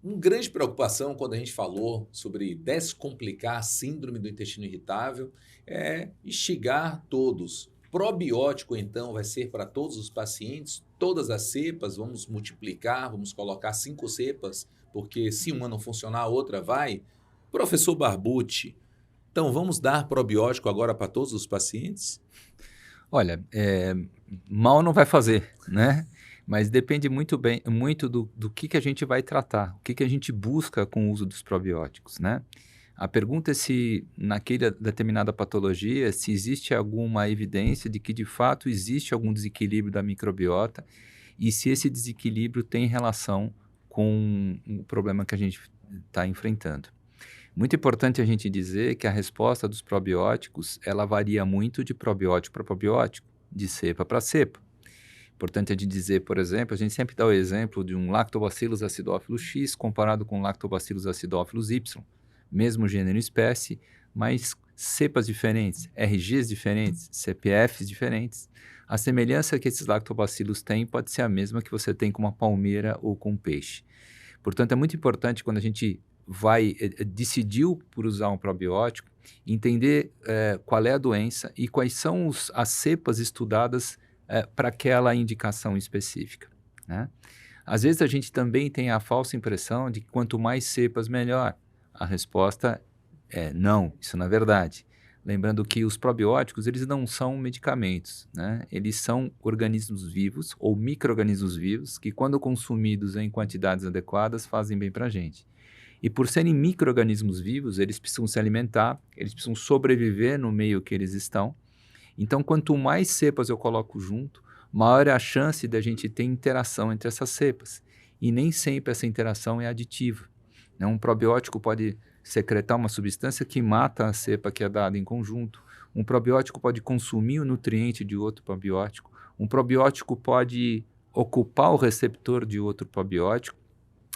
Uma grande preocupação quando a gente falou sobre descomplicar a síndrome do intestino irritável é instigar todos. Probiótico, então, vai ser para todos os pacientes, todas as cepas, vamos multiplicar, vamos colocar 5 cepas, porque se uma não funcionar, a outra vai. Professor Barbucci, então vamos dar probiótico agora para todos os pacientes? Olha, mal não vai fazer, né, mas depende muito do que a gente vai tratar, o que a gente busca com o uso dos probióticos, né. A pergunta é se naquela determinada patologia, se existe alguma evidência de que de fato existe algum desequilíbrio da microbiota e se esse desequilíbrio tem relação com o problema que a gente está enfrentando. Muito importante a gente dizer que a resposta dos probióticos, ela varia muito de probiótico para probiótico, de cepa para cepa. Importante é de dizer, por exemplo, a gente sempre dá o exemplo de um Lactobacillus acidófilos X comparado com Lactobacillus acidófilos Y, mesmo gênero e espécie, mas cepas diferentes, RGs diferentes, CPFs diferentes. A semelhança que esses lactobacilos têm pode ser a mesma que você tem com uma palmeira ou com um peixe. Portanto, é muito importante quando a gente vai decidiu por usar um probiótico, entender qual é a doença e quais são as cepas estudadas para aquela indicação específica, né? Às vezes a gente também tem a falsa impressão de que quanto mais cepas, melhor. A resposta é não, isso não é verdade. Lembrando que os probióticos, eles não são medicamentos, né? Eles são organismos vivos ou micro-organismos vivos que, quando consumidos em quantidades adequadas, fazem bem para a gente. E por serem micro-organismos vivos, eles precisam se alimentar, eles precisam sobreviver no meio que eles estão. Então, quanto mais cepas eu coloco junto, maior é a chance da gente ter interação entre essas cepas. E nem sempre essa interação é aditiva, né? Um probiótico pode secretar uma substância que mata a cepa que é dada em conjunto. Um probiótico pode consumir o nutriente de outro probiótico. Um probiótico pode ocupar o receptor de outro probiótico.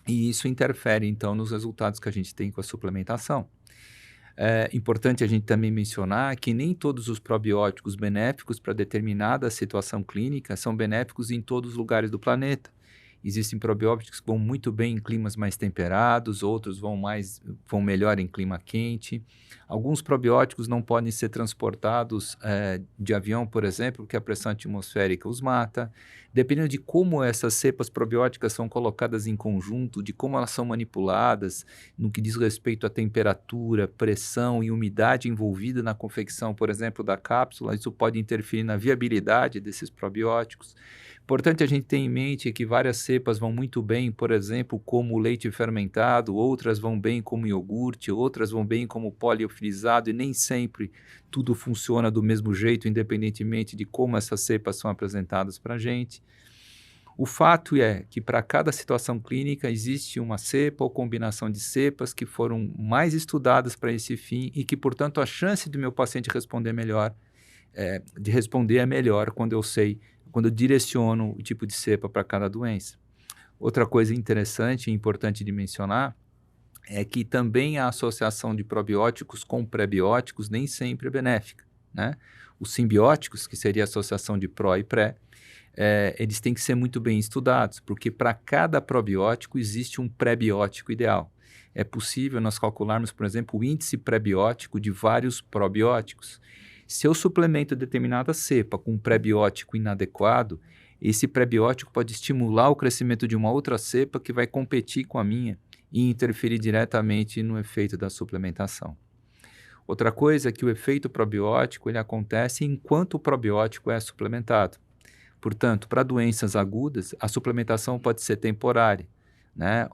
E isso interfere, então, nos resultados que a gente tem com a suplementação. É importante a gente também mencionar que nem todos os probióticos benéficos para determinada situação clínica são benéficos em todos os lugares do planeta. Existem probióticos que vão muito bem em climas mais temperados, outros vão melhor em clima quente. Alguns probióticos não podem ser transportados de avião, por exemplo, porque a pressão atmosférica os mata. Dependendo de como essas cepas probióticas são colocadas em conjunto, de como elas são manipuladas, no que diz respeito à temperatura, pressão e umidade envolvida na confecção, por exemplo, da cápsula, isso pode interferir na viabilidade desses probióticos. Importante a gente ter em mente que várias cepas vão muito bem, por exemplo, como o leite fermentado, outras vão bem como iogurte, outras vão bem como poliofilizado, e nem sempre tudo funciona do mesmo jeito, independentemente de como essas cepas são apresentadas para a gente. O fato é que para cada situação clínica existe uma cepa ou combinação de cepas que foram mais estudadas para esse fim e que, portanto, a chance do meu paciente de responder é melhor quando eu direciono o tipo de cepa para cada doença. Outra coisa interessante e importante de mencionar é que também a associação de probióticos com prebióticos nem sempre é benéfica, né? Os simbióticos, que seria a associação de pró e pré, eles têm que ser muito bem estudados, porque para cada probiótico existe um prebiótico ideal. É possível nós calcularmos, por exemplo, o índice prebiótico de vários probióticos. Se eu suplemento determinada cepa com um prebiótico inadequado, esse prebiótico pode estimular o crescimento de uma outra cepa que vai competir com a minha e interferir diretamente no efeito da suplementação. Outra coisa é que o efeito probiótico ele acontece enquanto o probiótico é suplementado. Portanto, para doenças agudas, a suplementação pode ser temporária, né?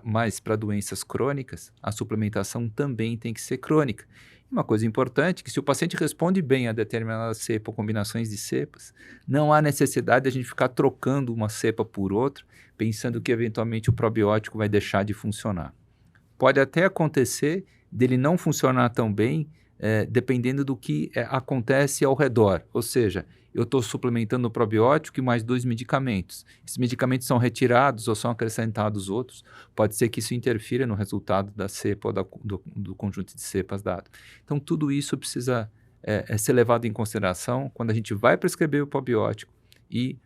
Mas para doenças crônicas, a suplementação também tem que ser crônica. E uma coisa importante é que se o paciente responde bem a determinada cepa ou combinações de cepas, não há necessidade de a gente ficar trocando uma cepa por outra, pensando que eventualmente o probiótico vai deixar de funcionar. Pode até acontecer dele não funcionar tão bem, dependendo do que acontece ao redor. Ou seja, eu estou suplementando o probiótico e mais 2 medicamentos. Esses medicamentos são retirados ou são acrescentados outros. Pode ser que isso interfira no resultado da cepa ou do conjunto de cepas dado. Então, tudo isso precisa ser levado em consideração quando a gente vai prescrever o probiótico e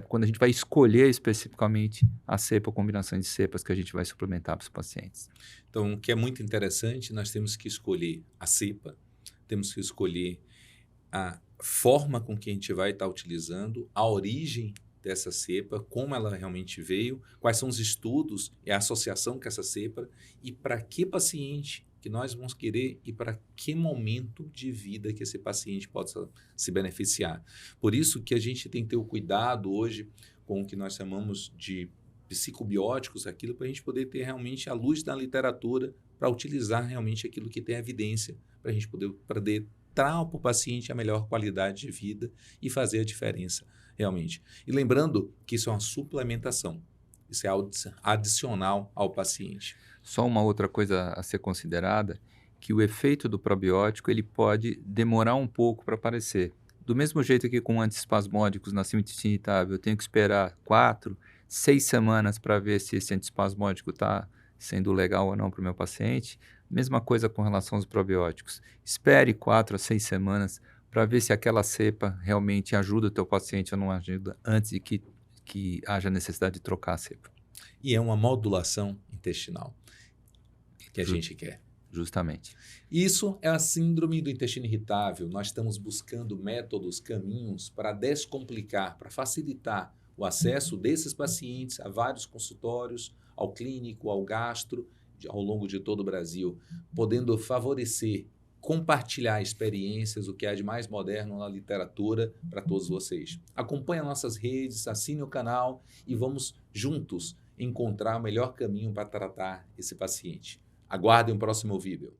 quando a gente vai escolher especificamente a cepa ou combinação de cepas que a gente vai suplementar para os pacientes. Então, o que é muito interessante, nós temos que escolher a cepa, temos que escolher a forma com que a gente vai estar utilizando, a origem dessa cepa, como ela realmente veio, quais são os estudos e a associação com essa cepa e para que paciente que nós vamos querer e para que momento de vida que esse paciente possa se beneficiar. Por isso que a gente tem que ter o cuidado hoje com o que nós chamamos de psicobióticos, aquilo para a gente poder ter realmente a luz da literatura para utilizar realmente aquilo que tem evidência, para a gente poder dar para o paciente a melhor qualidade de vida e fazer a diferença realmente. E lembrando que isso é uma suplementação, isso é adicional ao paciente. Só uma outra coisa a ser considerada, que o efeito do probiótico ele pode demorar um pouco para aparecer. Do mesmo jeito que com antiespasmódicos na síndrome irritável, eu tenho que esperar 4, 6 semanas para ver se esse antiespasmódico está sendo legal ou não para o meu paciente. Mesma coisa com relação aos probióticos. Espere 4 a 6 semanas para ver se aquela cepa realmente ajuda o teu paciente ou não ajuda antes de que haja necessidade de trocar a cepa. E é uma modulação intestinal que a gente quer. Justamente. Isso é a síndrome do intestino irritável. Nós estamos buscando métodos, caminhos para descomplicar, para facilitar o acesso desses pacientes a vários consultórios, ao clínico, ao gastro, ao longo de todo o Brasil, podendo favorecer, compartilhar experiências, o que há de mais moderno na literatura para todos vocês. Acompanhe as nossas redes, assine o canal e vamos juntos encontrar o melhor caminho para tratar esse paciente. Aguardem o próximo vídeo.